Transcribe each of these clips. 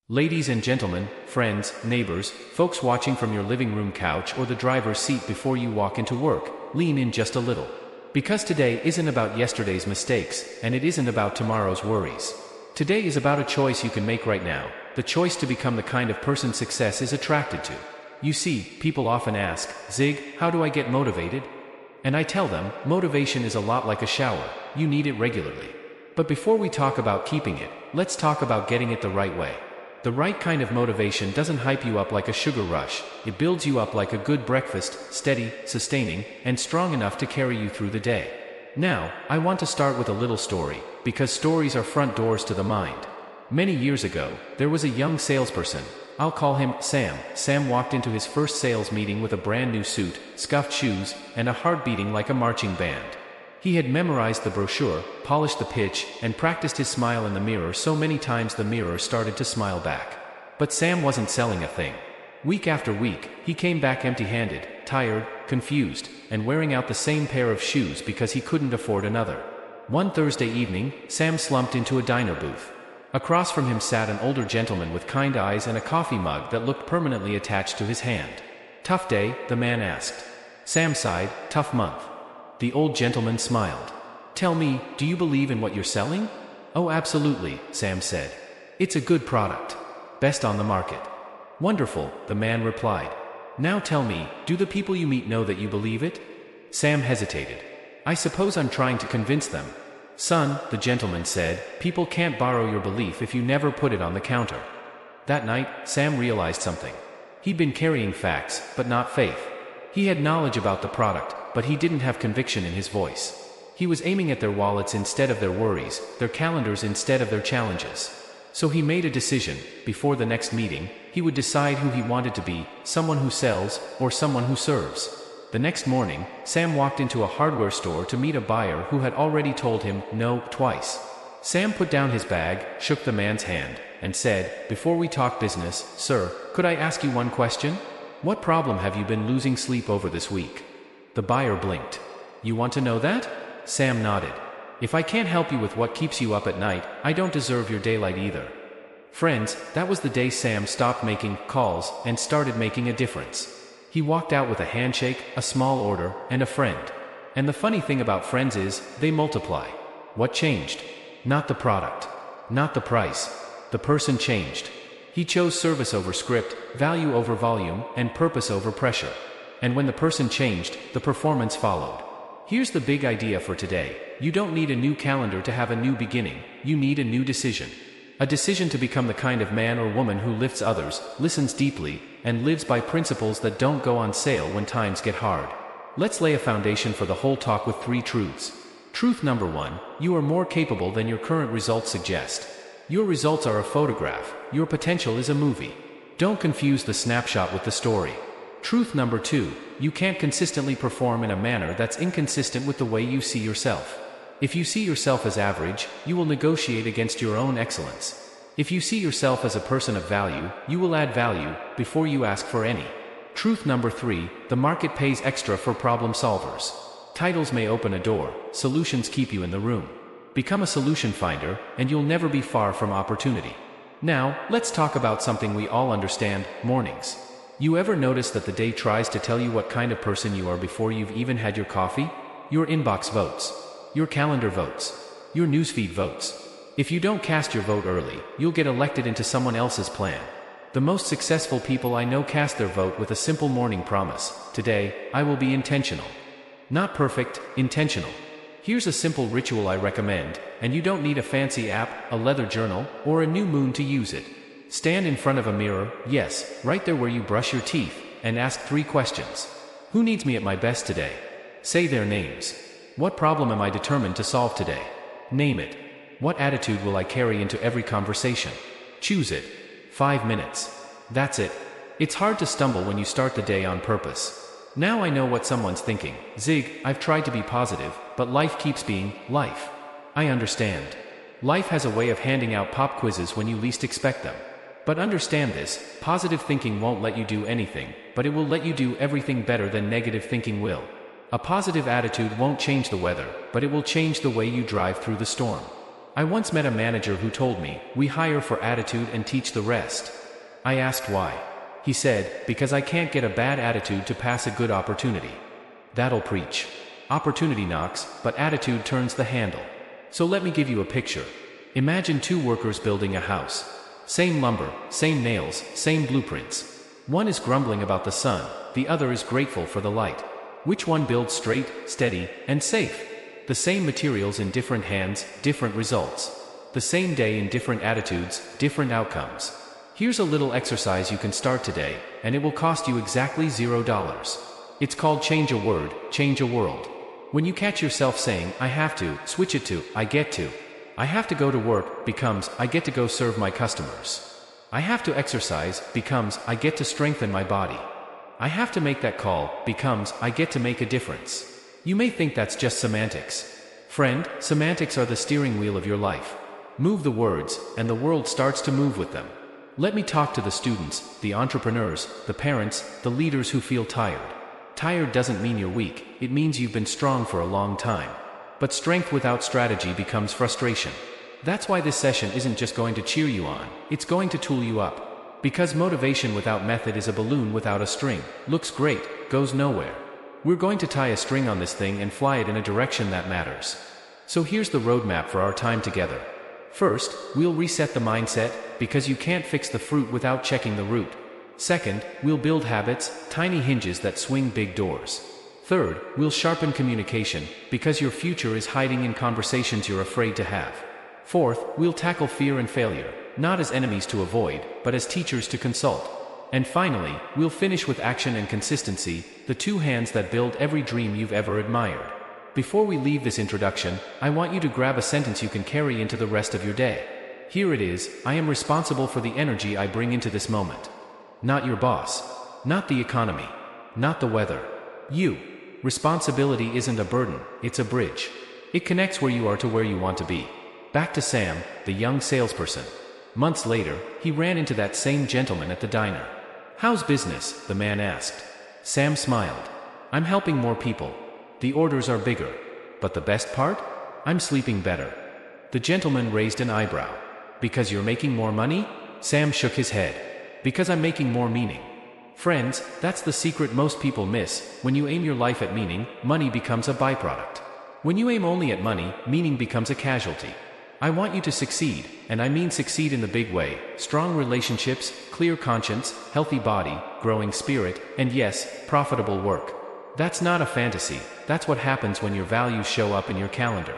Ladies and gentlemen, friends, neighbors, folks watching from your living room couch or the driver's seat before you walk into work, lean in just a little. Because today isn't about yesterday's mistakes, and it isn't about tomorrow's worries. Today is about a choice you can make right now, the choice to become the kind of person success is attracted to. You see, people often ask, Zig, how do I get motivated? And I tell them, motivation is a lot like a shower, you need it regularly. But before we talk about keeping it, let's talk about getting it the right way. The right kind of motivation doesn't hype you up like a sugar rush, it builds you up like a good breakfast, steady, sustaining, and strong enough to carry you through the day. Now, I want to start with a little story, because stories are front doors to the mind. Many years ago, there was a young salesperson. I'll call him Sam. Sam walked into his first sales meeting with a brand new suit, scuffed shoes, and a heart beating like a marching band. He had memorized the brochure, polished the pitch, and practiced his smile in the mirror so many times the mirror started to smile back. But Sam wasn't selling a thing. Week after week, he came back empty-handed, tired, confused, and wearing out the same pair of shoes because he couldn't afford another. One Thursday evening, Sam slumped into a diner booth. Across from him sat an older gentleman with kind eyes and a coffee mug that looked permanently attached to his hand. "Tough day?" the man asked. Sam sighed, "Tough month." The old gentleman smiled. "Tell me, do you believe in what you're selling?" "Oh, absolutely," Sam said. "It's a good product. Best on the market." "Wonderful," the man replied. "Now tell me, do the people you meet know that you believe it?" Sam hesitated. "I suppose I'm trying to convince them." "Son," the gentleman said, "people can't borrow your belief if you never put it on the counter." That night, Sam realized something. He'd been carrying facts, but not faith. He had knowledge about the product, but he didn't have conviction in his voice. He was aiming at their wallets instead of their worries, their calendars instead of their challenges. So he made a decision. Before the next meeting, he would decide who he wanted to be, someone who sells, or someone who serves. The next morning, Sam walked into a hardware store to meet a buyer who had already told him no twice. Sam put down his bag, shook the man's hand, and said, "Before we talk business, sir, could I ask you one question? What problem have you been losing sleep over this week?" The buyer blinked. "You want to know that?" Sam nodded. "If I can't help you with what keeps you up at night, I don't deserve your daylight either." Friends, that was the day Sam stopped making calls and started making a difference. He walked out with a handshake, a small order, and a friend. And the funny thing about friends is, they multiply. What changed? Not the product. Not the price. The person changed. He chose service over script, value over volume, and purpose over pressure. And when the person changed, the performance followed. Here's the big idea for today. You don't need a new calendar to have a new beginning. You need a new decision. A decision to become the kind of man or woman who lifts others, listens deeply, and lives by principles that don't go on sale when times get hard. Let's lay a foundation for the whole talk with 3 truths. Truth number 1, you are more capable than your current results suggest. Your results are a photograph. Your potential is a movie. Don't confuse the snapshot with the story. Truth number 2, you can't consistently perform in a manner that's inconsistent with the way you see yourself. If you see yourself as average, you will negotiate against your own excellence. If you see yourself as a person of value, you will add value before you ask for any. Truth number 3, the market pays extra for problem solvers. Titles may open a door, solutions keep you in the room. Become a solution finder, and you'll never be far from opportunity. Now, let's talk about something we all understand, mornings. You ever notice that the day tries to tell you what kind of person you are before you've even had your coffee? Your inbox votes. Your calendar votes. Your newsfeed votes. If you don't cast your vote early, you'll get elected into someone else's plan. The most successful people I know cast their vote with a simple morning promise. Today, I will be intentional. Not perfect, intentional. Here's a simple ritual I recommend, and you don't need a fancy app, a leather journal, or a new moon to use it. Stand in front of a mirror, yes, right there where you brush your teeth, and ask 3 questions. Who needs me at my best today? Say their names. What problem am I determined to solve today? Name it. What attitude will I carry into every conversation? Choose it. 5 minutes. That's it. It's hard to stumble when you start the day on purpose. Now I know what someone's thinking. Zig, I've tried to be positive, but life keeps being life. I understand. Life has a way of handing out pop quizzes when you least expect them. But understand this, positive thinking won't let you do anything, but it will let you do everything better than negative thinking will. A positive attitude won't change the weather, but it will change the way you drive through the storm. I once met a manager who told me, "We hire for attitude and teach the rest." I asked why. He said, "Because I can't get a bad attitude to pass a good opportunity." That'll preach. Opportunity knocks, but attitude turns the handle. So let me give you a picture. Imagine two workers building a house. Same lumber, same nails, same blueprints. One is grumbling about the sun, the other is grateful for the light. Which one builds straight, steady, and safe? The same materials in different hands, different results. The same day in different attitudes, different outcomes. Here's a little exercise you can start today, and it will cost you exactly $0. It's called change a word, change a world. When you catch yourself saying, "I have to," switch it to, "I get to." I have to go to work becomes, "I get to go serve my customers." I have to exercise becomes, "I get to strengthen my body." I have to make that call becomes, "I get to make a difference." You may think that's just semantics. Friend, semantics are the steering wheel of your life. Move the words, and the world starts to move with them. Let me talk to the students, the entrepreneurs, the parents, the leaders who feel tired. Tired doesn't mean you're weak, it means you've been strong for a long time. But strength without strategy becomes frustration. That's why this session isn't just going to cheer you on, it's going to tool you up. Because motivation without method is a balloon without a string. Looks great, goes nowhere. We're going to tie a string on this thing and fly it in a direction that matters. So here's the roadmap for our time together. First, we'll reset the mindset, because you can't fix the fruit without checking the root. Second, we'll build habits, tiny hinges that swing big doors. Third, we'll sharpen communication, because your future is hiding in conversations you're afraid to have. Fourth, we'll tackle fear and failure, not as enemies to avoid, but as teachers to consult. And finally, we'll finish with action and consistency, the two hands that build every dream you've ever admired. Before we leave this introduction, I want you to grab a sentence you can carry into the rest of your day. Here it is: I am responsible for the energy I bring into this moment. Not your boss. Not the economy. Not the weather. You. Responsibility isn't a burden, it's a bridge. It connects where you are to where you want to be. Back to Sam, the young salesperson. Months later, he ran into that same gentleman at the diner. "How's business?" the man asked. Sam smiled. "I'm helping more people. The orders are bigger. But the best part? I'm sleeping better." The gentleman raised an eyebrow. "Because you're making more money?" Sam shook his head. "Because I'm making more meaning." Friends, that's the secret most people miss. When you aim your life at meaning, money becomes a byproduct. When you aim only at money, meaning becomes a casualty. I want you to succeed, and I mean succeed in the big way: strong relationships, clear conscience, healthy body, growing spirit, and yes, profitable work. That's not a fantasy, that's what happens when your values show up in your calendar.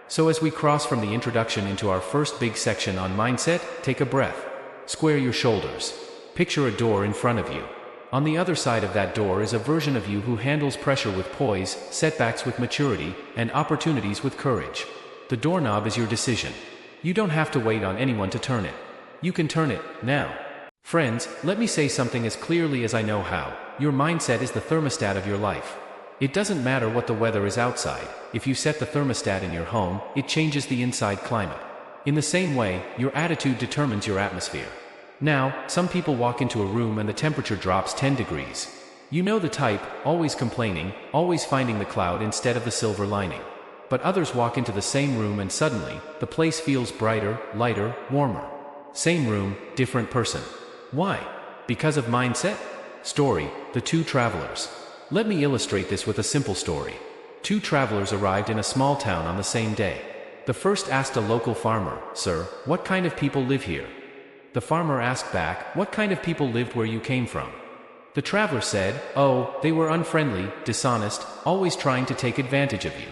So as we cross from the introduction into our first big section on mindset, take a breath. Square your shoulders. Picture a door in front of you. On the other side of that door is a version of you who handles pressure with poise, setbacks with maturity, and opportunities with courage. The doorknob is your decision. You don't have to wait on anyone to turn it. You can turn it, now. Friends, let me say something as clearly as I know how. Your mindset is the thermostat of your life. It doesn't matter what the weather is outside. If you set the thermostat in your home, it changes the inside climate. In the same way, your attitude determines your atmosphere. Now, some people walk into a room and the temperature drops 10 degrees. You know the type, always complaining, always finding the cloud instead of the silver lining. But others walk into the same room and suddenly, the place feels brighter, lighter, warmer. Same room, different person. Why? Because of mindset? Story: the two travelers. Let me illustrate this with a simple story. Two travelers arrived in a small town on the same day. The first asked a local farmer, "Sir, what kind of people live here?" The farmer asked back, "What kind of people lived where you came from?" The traveler said, "Oh, they were unfriendly, dishonest, always trying to take advantage of you."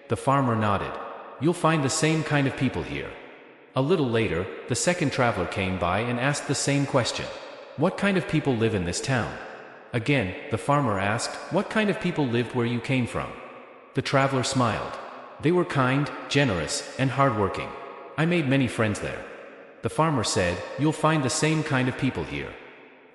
The farmer nodded. "You'll find the same kind of people here." A little later, the second traveler came by and asked the same question. "What kind of people live in this town?" Again, the farmer asked, "What kind of people lived where you came from?" The traveler smiled. "They were kind, generous, and hardworking. I made many friends there." The farmer said, "You'll find the same kind of people here."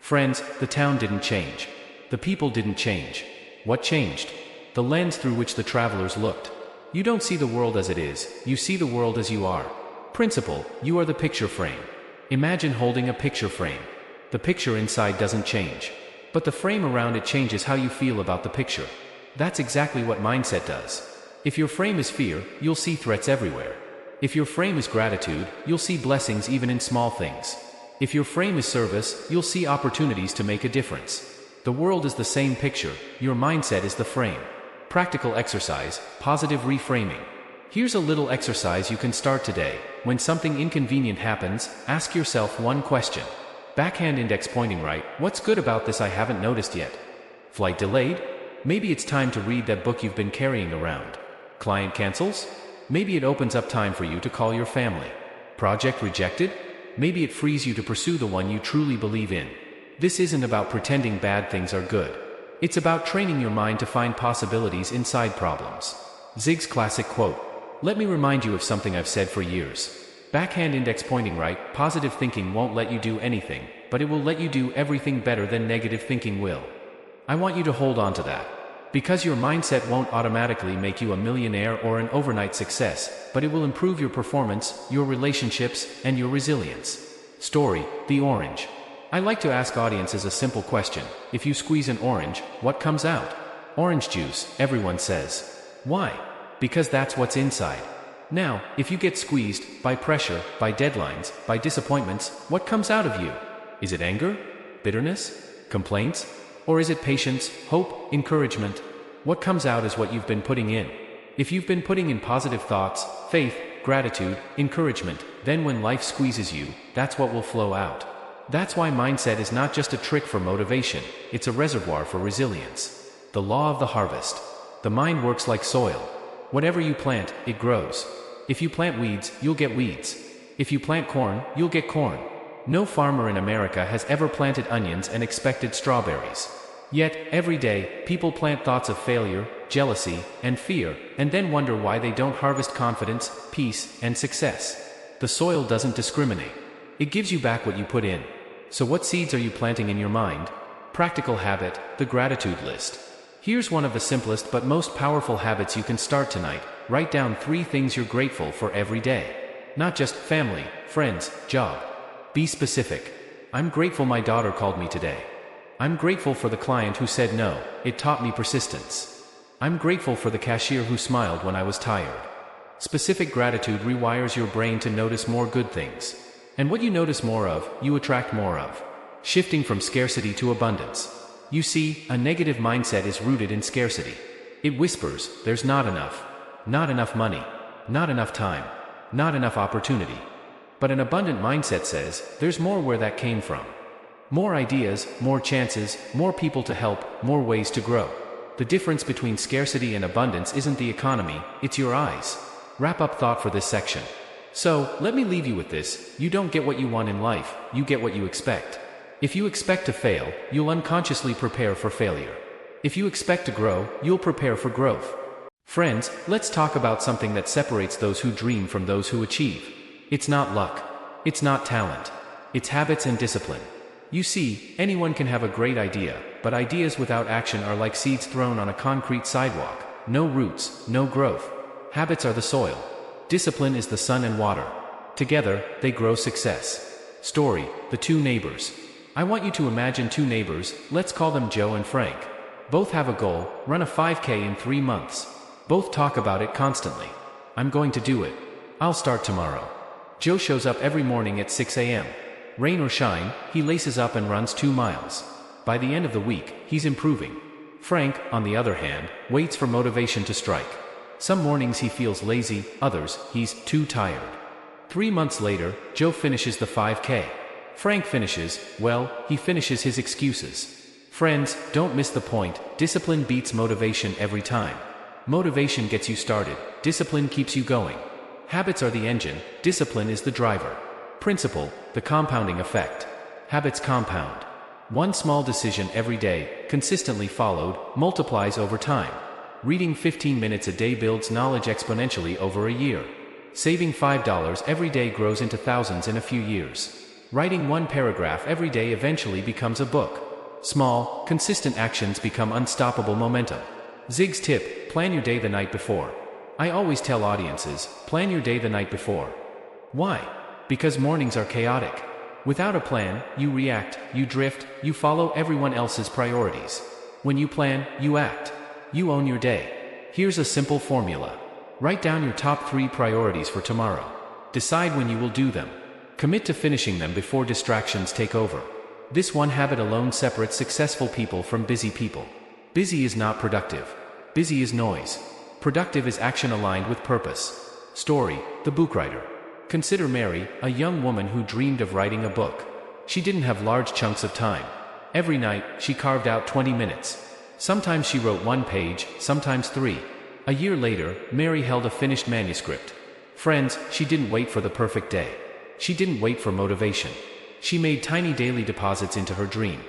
Friends, the town didn't change. The people didn't change. What changed? The lens through which the travelers looked. You don't see the world as it is, you see the world as you are. Principle: you are the picture frame. Imagine holding a picture frame. The picture inside doesn't change. But the frame around it changes how you feel about the picture. That's exactly what mindset does. If your frame is fear, you'll see threats everywhere. If your frame is gratitude, you'll see blessings even in small things. If your frame is service, you'll see opportunities to make a difference. The world is the same picture, your mindset is the frame. Practical exercise, positive reframing. Here's a little exercise you can start today. When something inconvenient happens, ask yourself one question. Backhand index pointing right, what's good about this I haven't noticed yet? Flight delayed? Maybe it's time to read that book you've been carrying around. Client cancels? Maybe it opens up time for you to call your family. Project rejected? Maybe it frees you to pursue the one you truly believe in. This isn't about pretending bad things are good. It's about training your mind to find possibilities inside problems. Zig's classic quote. Let me remind you of something I've said for years. Backhand index pointing right, positive thinking won't let you do anything, but it will let you do everything better than negative thinking will. I want you to hold on to that. Because your mindset won't automatically make you a millionaire or an overnight success, but it will improve your performance, your relationships, and your resilience. Story, the orange. I like to ask audiences a simple question. If you squeeze an orange, what comes out? Orange juice, everyone says. Why? Because that's what's inside. Now, if you get squeezed, by pressure, by deadlines, by disappointments, what comes out of you? Is it anger? Bitterness? Complaints? Or is it patience, hope, encouragement? What comes out is what you've been putting in. If you've been putting in positive thoughts, faith, gratitude, encouragement, then when life squeezes you, that's what will flow out. That's why mindset is not just a trick for motivation, it's a reservoir for resilience. The law of the harvest. The mind works like soil. Whatever you plant, it grows. If you plant weeds, you'll get weeds. If you plant corn, you'll get corn. No farmer in America has ever planted onions and expected strawberries. Yet, every day, people plant thoughts of failure, jealousy, and fear, and then wonder why they don't harvest confidence, peace, and success. The soil doesn't discriminate. It gives you back what you put in. So what seeds are you planting in your mind? Practical habit, the gratitude list. Here's one of the simplest but most powerful habits you can start tonight. Write down 3 things you're grateful for every day. Not just family, friends, job. Be specific. I'm grateful my daughter called me today. I'm grateful for the client who said no, it taught me persistence. I'm grateful for the cashier who smiled when I was tired. Specific gratitude rewires your brain to notice more good things. And what you notice more of, you attract more of. Shifting from scarcity to abundance. You see, a negative mindset is rooted in scarcity. It whispers, there's not enough money, not enough time, not enough opportunity. But an abundant mindset says, there's more where that came from. More ideas, more chances, more people to help, more ways to grow. The difference between scarcity and abundance isn't the economy, it's your eyes. Wrap up thought for this section. So, let me leave you with this. You don't get what you want in life, you get what you expect. If you expect to fail, you'll unconsciously prepare for failure. If you expect to grow, you'll prepare for growth. Friends, let's talk about something that separates those who dream from those who achieve. It's not luck. It's not talent. It's habits and discipline. You see, anyone can have a great idea, but ideas without action are like seeds thrown on a concrete sidewalk. No roots, no growth. Habits are the soil. Discipline is the sun and water. Together, they grow success. Story, the 2 neighbors. I want you to imagine 2 neighbors, let's call them Joe and Frank. Both have a goal, run a 5K in 3 months. Both talk about it constantly. I'm going to do it. I'll start tomorrow. Joe shows up every morning at 6 a.m. Rain or shine, he laces up and runs 2 miles. By the end of the week, he's improving. Frank, on the other hand, waits for motivation to strike. Some mornings he feels lazy, others, he's too tired. 3 months later, Joe finishes the 5K. Frank finishes, well, he finishes his excuses. Friends, don't miss the point, discipline beats motivation every time. Motivation gets you started, discipline keeps you going. Habits are the engine, discipline is the driver. Principle, the compounding effect. Habits compound. One small decision every day, consistently followed, multiplies over time. Reading 15 minutes a day builds knowledge exponentially over a year. Saving $5 every day grows into thousands in a few years. Writing 1 paragraph every day eventually becomes a book. Small, consistent actions become unstoppable momentum. Zig's tip, plan your day the night before. I always tell audiences, plan your day the night before. Why? Because mornings are chaotic. Without a plan, you react, you drift, you follow everyone else's priorities. When you plan, you act. You own your day. Here's a simple formula. Write down your top 3 priorities for tomorrow. Decide when you will do them. Commit to finishing them before distractions take over. This one habit alone separates successful people from busy people. Busy is not productive. Busy is noise. Productive is action aligned with purpose. Story: The Book Writer. Consider Mary, a young woman who dreamed of writing a book. She didn't have large chunks of time. Every night, she carved out 20 minutes. Sometimes she wrote 1 page, sometimes 3. A year later, Mary held a finished manuscript. Friends, she didn't wait for the perfect day. She didn't wait for motivation. She made tiny daily deposits into her dream.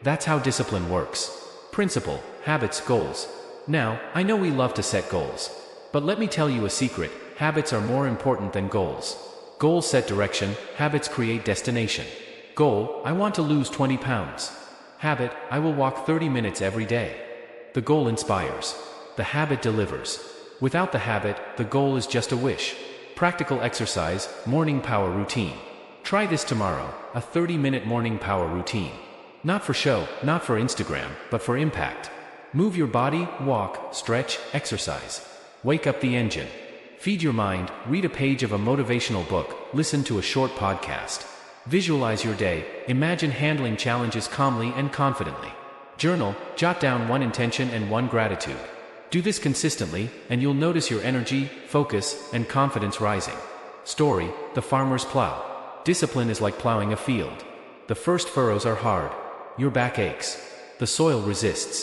That's how discipline works. Principle, habits, goals. Now, I know we love to set goals. But let me tell you a secret: habits are more important than goals. Goals set direction, habits create destination. Goal: I want to lose 20 pounds. Habit: I will walk 30 minutes every day. The goal inspires. The habit delivers. Without the habit, the goal is just a wish. Practical exercise: morning power routine. Try this tomorrow, a 30-minute morning power routine. Not for show, not for Instagram, but for impact. Move your body, walk, stretch, exercise. Wake up the engine. Feed your mind, read a page of a motivational book, listen to a short podcast. Visualize your day, imagine handling challenges calmly and confidently. Journal, jot down 1 intention and 1 gratitude. Do this consistently, and you'll notice your energy, focus, and confidence rising. Story: The Farmer's Plow. Discipline is like plowing a field. The first furrows are hard. Your back aches. The soil resists.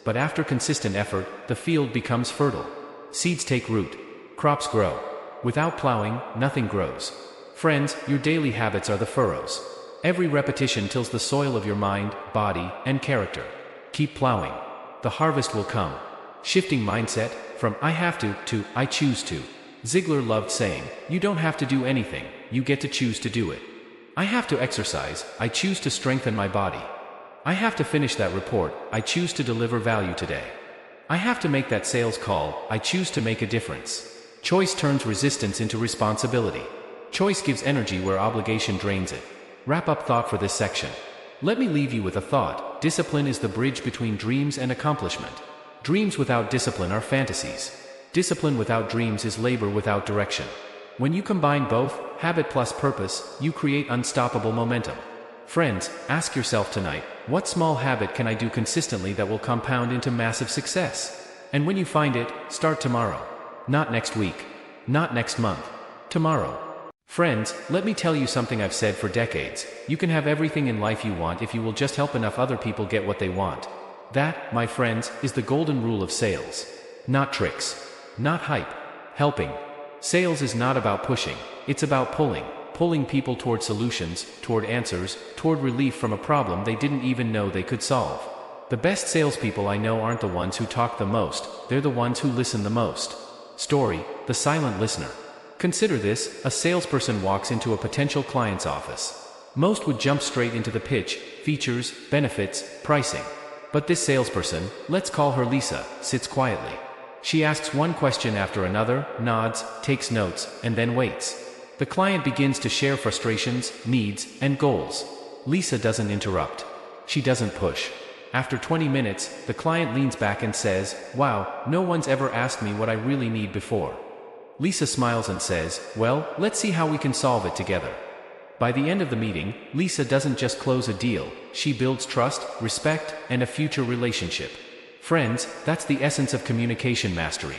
But after consistent effort, the field becomes fertile. Seeds take root. Crops grow. Without plowing, nothing grows. Friends, your daily habits are the furrows. Every repetition tills the soil of your mind, body, and character. Keep plowing. The harvest will come. Shifting mindset, from I have to I choose to. Ziglar loved saying, you don't have to do anything, you get to choose to do it. I have to exercise, I choose to strengthen my body. I have to finish that report, I choose to deliver value today. I have to make that sales call, I choose to make a difference. Choice turns resistance into responsibility. Choice gives energy where obligation drains it. Wrap up thought for this section. Let me leave you with a thought: discipline is the bridge between dreams and accomplishment. Dreams without discipline are fantasies. Discipline without dreams is labor without direction. When you combine both, habit plus purpose, you create unstoppable momentum. Friends, ask yourself tonight, what small habit can I do consistently that will compound into massive success? And when you find it, start tomorrow. Not next week. Not next month. Tomorrow. Friends, let me tell you something I've said for decades. You can have everything in life you want if you will just help enough other people get what they want. That, my friends, is the golden rule of sales. Not tricks. Not hype. Helping. Sales is not about pushing, it's about pulling people toward solutions, toward answers, toward relief from a problem they didn't even know they could solve. The best salespeople I know aren't the ones who talk the most, they're the ones who listen the most. Story: The Silent Listener. Consider this: a salesperson walks into a potential client's office. Most would jump straight into the pitch, features, benefits, pricing. But this salesperson, let's call her Lisa, sits quietly. She asks one question after another, nods, takes notes, and then waits. The client begins to share frustrations, needs, and goals. Lisa doesn't interrupt. She doesn't push. After 20 minutes, the client leans back and says, "Wow, no one's ever asked me what I really need before." Lisa smiles and says, "Well, let's see how we can solve it together." By the end of the meeting, Lisa doesn't just close a deal, she builds trust, respect, and a future relationship. Friends, that's the essence of communication mastery.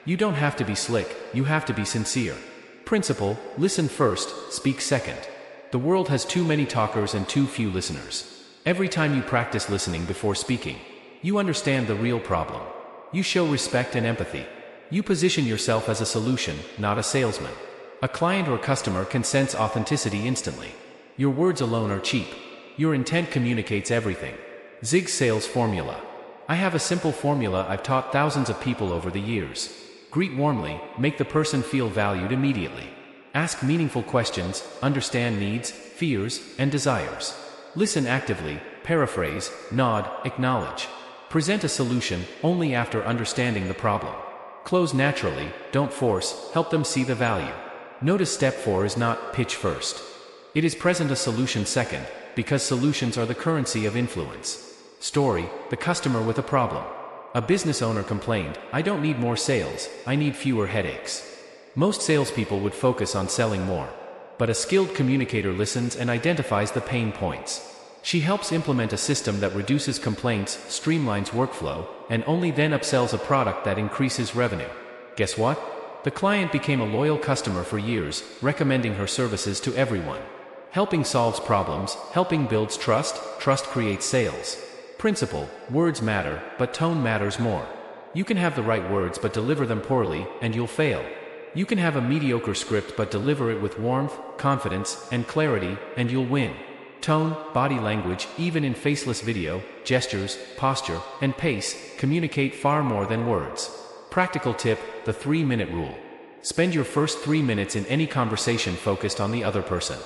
You don't have to be slick, you have to be sincere. Principle: listen first, speak second. The world has too many talkers and too few listeners. Every time you practice listening before speaking, you understand the real problem. You show respect and empathy. You position yourself as a solution, not a salesman. A client or customer can sense authenticity instantly. Your words alone are cheap. Your intent communicates everything. Zig Sales Formula. I have a simple formula I've taught thousands of people over the years. Greet warmly, make the person feel valued immediately. Ask meaningful questions, understand needs, fears, and desires. Listen actively, paraphrase, nod, acknowledge. Present a solution only after understanding the problem. Close naturally, don't force, help them see the value. Notice step 4 is not pitch first. It is present a solution second, because solutions are the currency of influence. Story: The Customer with a Problem. A business owner complained, "I don't need more sales, I need fewer headaches." Most salespeople would focus on selling more. But a skilled communicator listens and identifies the pain points. She helps implement a system that reduces complaints, streamlines workflow, and only then upsells a product that increases revenue. Guess what? The client became a loyal customer for years, recommending her services to everyone. Helping solves problems, helping builds trust, trust creates sales. Principle: words matter, but tone matters more. You can have the right words but deliver them poorly, and you'll fail. You can have a mediocre script but deliver it with warmth, confidence, and clarity, and you'll win. Tone, body language, even in faceless video, gestures, posture, and pace, communicate far more than words. Practical tip: the 3-minute rule. Spend your first 3 minutes in any conversation focused on the other person.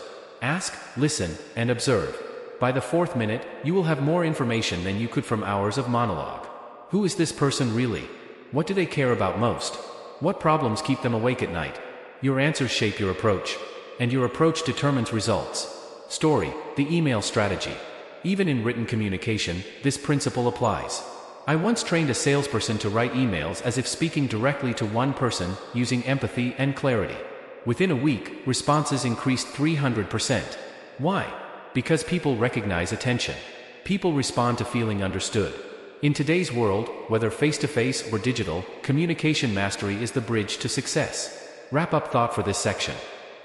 Ask, listen, and observe. By the 4th minute, you will have more information than you could from hours of monologue. Who is this person really? What do they care about most? What problems keep them awake at night? Your answers shape your approach. And your approach determines results. Story: the email strategy. Even in written communication, this principle applies. I once trained a salesperson to write emails as if speaking directly to one person, using empathy and clarity. Within a week, responses increased 300%. Why? Because people recognize attention. People respond to feeling understood. In today's world, whether face-to-face or digital, communication mastery is the bridge to success. Wrap up thought for this section.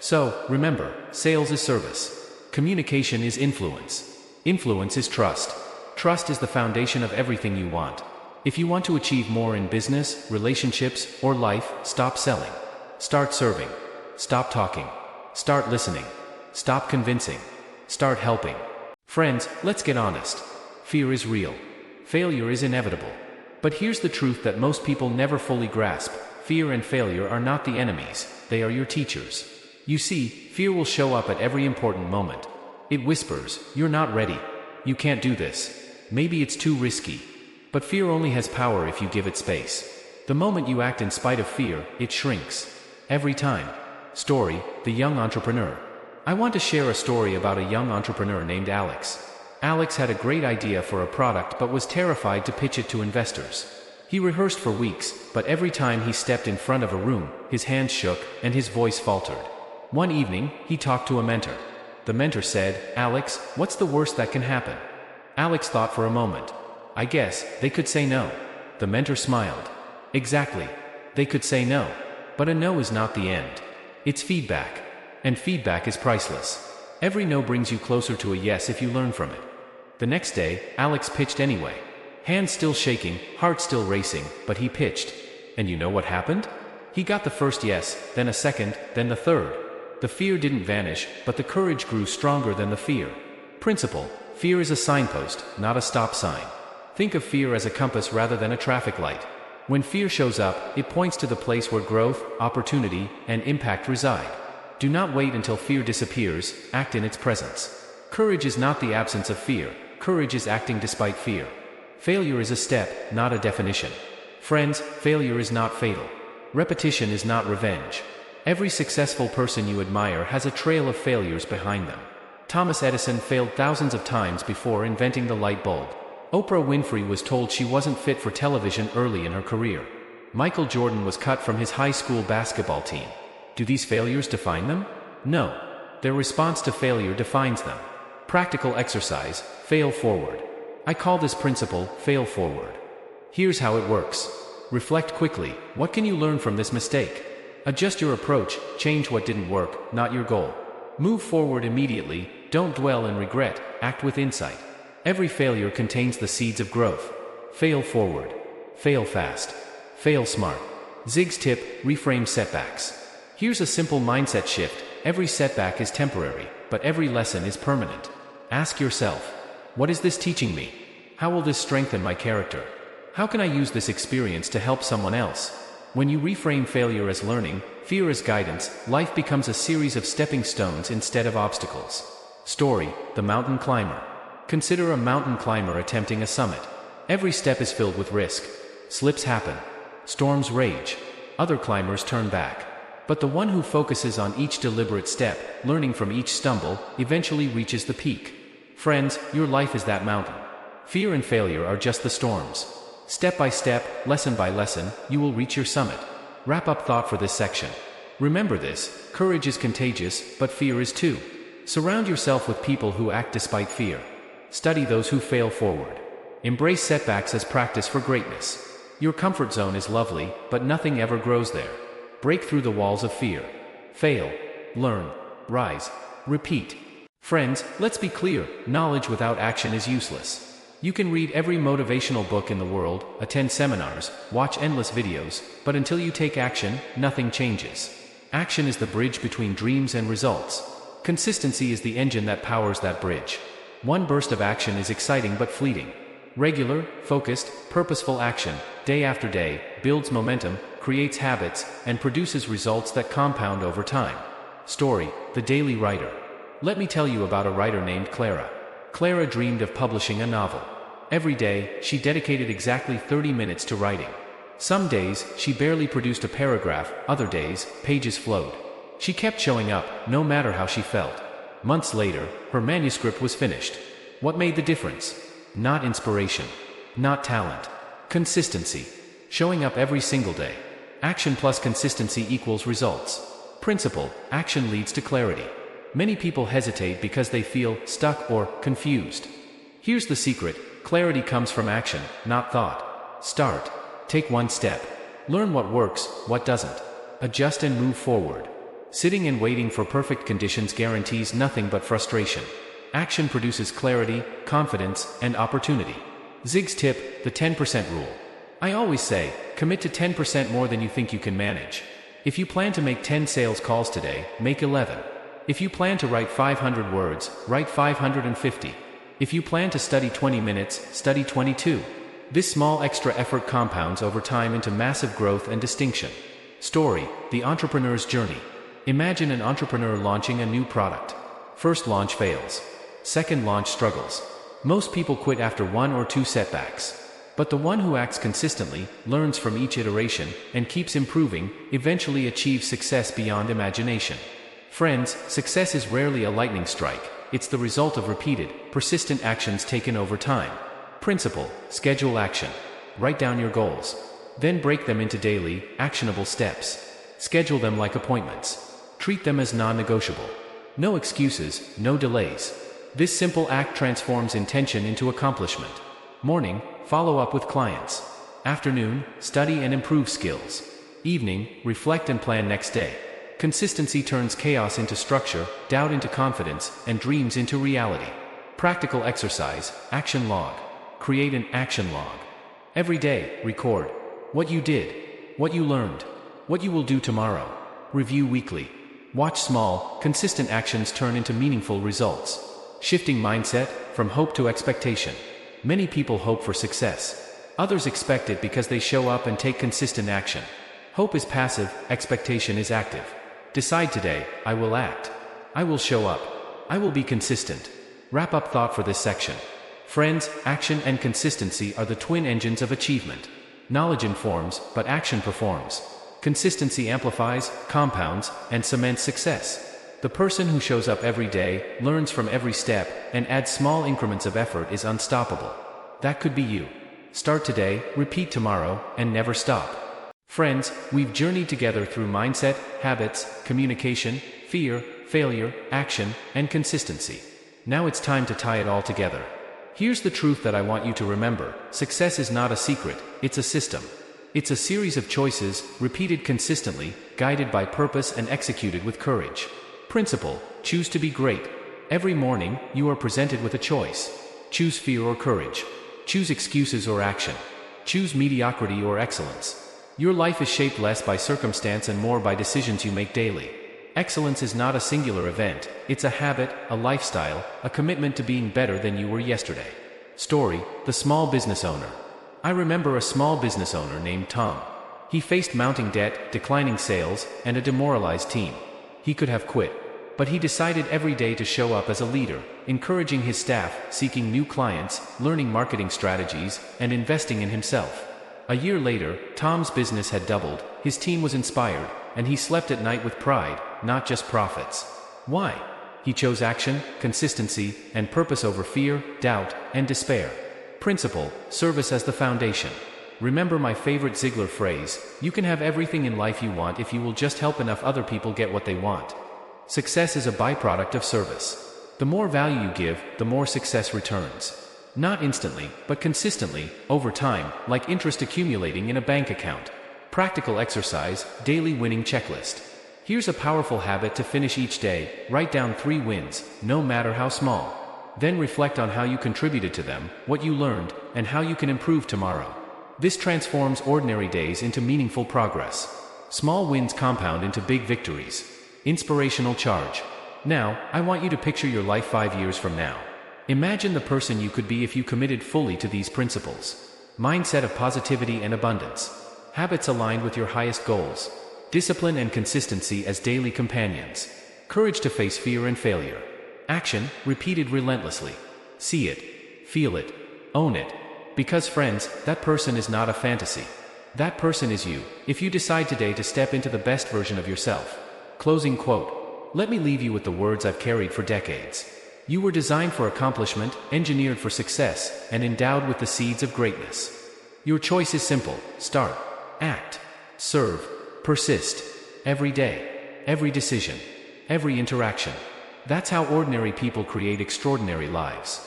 So, remember, sales is service. Communication is influence. Influence is trust. Trust is the foundation of everything you want. If you want to achieve more in business, relationships, or life, stop selling. Start serving. Stop talking. Start listening. Stop convincing. Start helping. Friends, let's get honest. Fear is real. Failure is inevitable. But here's the truth that most people never fully grasp. Fear and failure are not the enemies, they are your teachers. You see, fear will show up at every important moment. It whispers, "You're not ready. You can't do this. Maybe it's too risky." But fear only has power if you give it space. The moment you act in spite of fear, it shrinks. Every time. Story: the young entrepreneur. I want to share a story about a young entrepreneur named Alex. Alex had a great idea for a product but was terrified to pitch it to investors. He rehearsed for weeks, but every time he stepped in front of a room, his hands shook and his voice faltered. One evening, he talked to a mentor. The mentor said, "Alex, what's the worst that can happen?" Alex thought for a moment. "I guess they could say no." The mentor smiled. "Exactly. They could say no. But a no is not the end. It's feedback. And feedback is priceless. Every no brings you closer to a yes if you learn from it." The next day, Alex pitched anyway. Hands still shaking, heart still racing, but he pitched. And you know what happened? He got the first yes, then a second, then the third. The fear didn't vanish, but the courage grew stronger than the fear. Principle: fear is a signpost, not a stop sign. Think of fear as a compass rather than a traffic light. When fear shows up, it points to the place where growth, opportunity, and impact reside. Do not wait until fear disappears, act in its presence. Courage is not the absence of fear, courage is acting despite fear. Failure is a step, not a definition. Friends, failure is not fatal. Repetition is not revenge. Every successful person you admire has a trail of failures behind them. Thomas Edison failed thousands of times before inventing the light bulb. Oprah Winfrey was told she wasn't fit for television early in her career. Michael Jordan was cut from his high school basketball team. Do these failures define them? No. Their response to failure defines them. Practical exercise: fail forward. I call this principle fail forward. Here's how it works. Reflect quickly. What can you learn from this mistake? Adjust your approach, change what didn't work, not your goal. Move forward immediately, don't dwell in regret, act with insight. Every failure contains the seeds of growth. Fail forward. Fail fast. Fail smart. Zig's tip: reframe setbacks. Here's a simple mindset shift. Every setback is temporary, but every lesson is permanent. Ask yourself, what is this teaching me? How will this strengthen my character? How can I use this experience to help someone else? When you reframe failure as learning, fear as guidance, life becomes a series of stepping stones instead of obstacles. Story: the mountain climber. Consider a mountain climber attempting a summit. Every step is filled with risk. Slips happen. Storms rage. Other climbers turn back. But the one who focuses on each deliberate step, learning from each stumble, eventually reaches the peak. Friends, your life is that mountain. Fear and failure are just the storms. Step by step, lesson by lesson, you will reach your summit. Wrap up thought for this section. Remember this: courage is contagious, but fear is too. Surround yourself with people who act despite fear. Study those who fail forward. Embrace setbacks as practice for greatness. Your comfort zone is lovely, but nothing ever grows there. Break through the walls of fear. Fail. Learn. Rise. Repeat. Friends, let's be clear: knowledge without action is useless. You can read every motivational book in the world, attend seminars, watch endless videos, but until you take action, nothing changes. Action is the bridge between dreams and results. Consistency is the engine that powers that bridge. One burst of action is exciting but fleeting. Regular, focused, purposeful action, day after day, builds momentum, creates habits, and produces results that compound over time. Story: The Daily Writer. Let me tell you about a writer named Clara. Clara dreamed of publishing a novel. Every day, she dedicated exactly 30 minutes to writing. Some days, she barely produced a paragraph; other days, pages flowed. She kept showing up, no matter how she felt. Months later, her manuscript was finished. What made the difference? Not inspiration. Not talent. Consistency. Showing up every single day. Action plus consistency equals results. Principle: action leads to clarity. Many people hesitate because they feel stuck or confused. Here's the secret: clarity comes from action, not thought. Start. Take one step. Learn what works, what doesn't. Adjust and move forward. Sitting and waiting for perfect conditions guarantees nothing but frustration. Action produces clarity, confidence, and opportunity. Zig's tip: the 10% rule. I always say, commit to 10% more than you think you can manage. If you plan to make 10 sales calls today, make 11. If you plan to write 500 words, write 550. If you plan to study 20 minutes, study 22. This small extra effort compounds over time into massive growth and distinction. Story: The Entrepreneur's Journey. Imagine an entrepreneur launching a new product. First launch fails. Second launch struggles. Most people quit after one or two setbacks. But the one who acts consistently, learns from each iteration, and keeps improving, eventually achieves success beyond imagination. Friends, success is rarely a lightning strike. It's the result of repeated, persistent actions taken over time. Principle: schedule action. Write down your goals. Then break them into daily, actionable steps. Schedule them like appointments. Treat them as non-negotiable. No excuses, no delays. This simple act transforms intention into accomplishment. Morning: follow up with clients. Afternoon: study and improve skills. Evening: reflect and plan next day. Consistency turns chaos into structure, doubt into confidence, and dreams into reality. Practical exercise: action log. Create an action log. Every day, record what you did, what you learned, what you will do tomorrow. Review weekly. Watch small, consistent actions turn into meaningful results. Shifting mindset, from hope to expectation. Many people hope for success. Others expect it because they show up and take consistent action. Hope is passive, expectation is active. Decide today: I will act. I will show up. I will be consistent. Wrap up thought for this section. Friends, action and consistency are the twin engines of achievement. Knowledge informs, but action performs. Consistency amplifies, compounds, and cements success. The person who shows up every day, learns from every step, and adds small increments of effort is unstoppable. That could be you. Start today, repeat tomorrow, and never stop. Friends, we've journeyed together through mindset, habits, communication, fear, failure, action, and consistency. Now it's time to tie it all together. Here's the truth that I want you to remember: success is not a secret, it's a system. It's a series of choices, repeated consistently, guided by purpose and executed with courage. Principle: choose to be great. Every morning, you are presented with a choice. Choose fear or courage. Choose excuses or action. Choose mediocrity or excellence. Your life is shaped less by circumstance and more by decisions you make daily. Excellence is not a singular event, it's a habit, a lifestyle, a commitment to being better than you were yesterday. Story: The Small Business Owner. I remember a small business owner named Tom. He faced mounting debt, declining sales, and a demoralized team. He could have quit, but he decided every day to show up as a leader, encouraging his staff, seeking new clients, learning marketing strategies, and investing in himself. A year later, Tom's business had doubled, his team was inspired, and he slept at night with pride, not just profits. Why? He chose action, consistency, and purpose over fear, doubt, and despair. Principle: service as the foundation. Remember my favorite Ziglar phrase, you can have everything in life you want if you will just help enough other people get what they want. Success is a byproduct of service. The more value you give, the more success returns. Not instantly, but consistently, over time, like interest accumulating in a bank account. Practical exercise, daily winning checklist. Here's a powerful habit to finish each day. Write down 3 wins, no matter how small. Then reflect on how you contributed to them, what you learned, and how you can improve tomorrow. This transforms ordinary days into meaningful progress. Small wins compound into big victories. Inspirational charge. Now, I want you to picture your life 5 years from now. Imagine the person you could be if you committed fully to these principles. Mindset of positivity and abundance. Habits aligned with your highest goals. Discipline and consistency as daily companions. Courage to face fear and failure. Action, repeated relentlessly. See it. Feel it. Own it. Because friends, that person is not a fantasy. That person is you, if you decide today to step into the best version of yourself. Closing quote. Let me leave you with the words I've carried for decades. You were designed for accomplishment, engineered for success, and endowed with the seeds of greatness. Your choice is simple. Start. Act. Serve. Persist. Every day. Every decision. Every interaction. That's how ordinary people create extraordinary lives.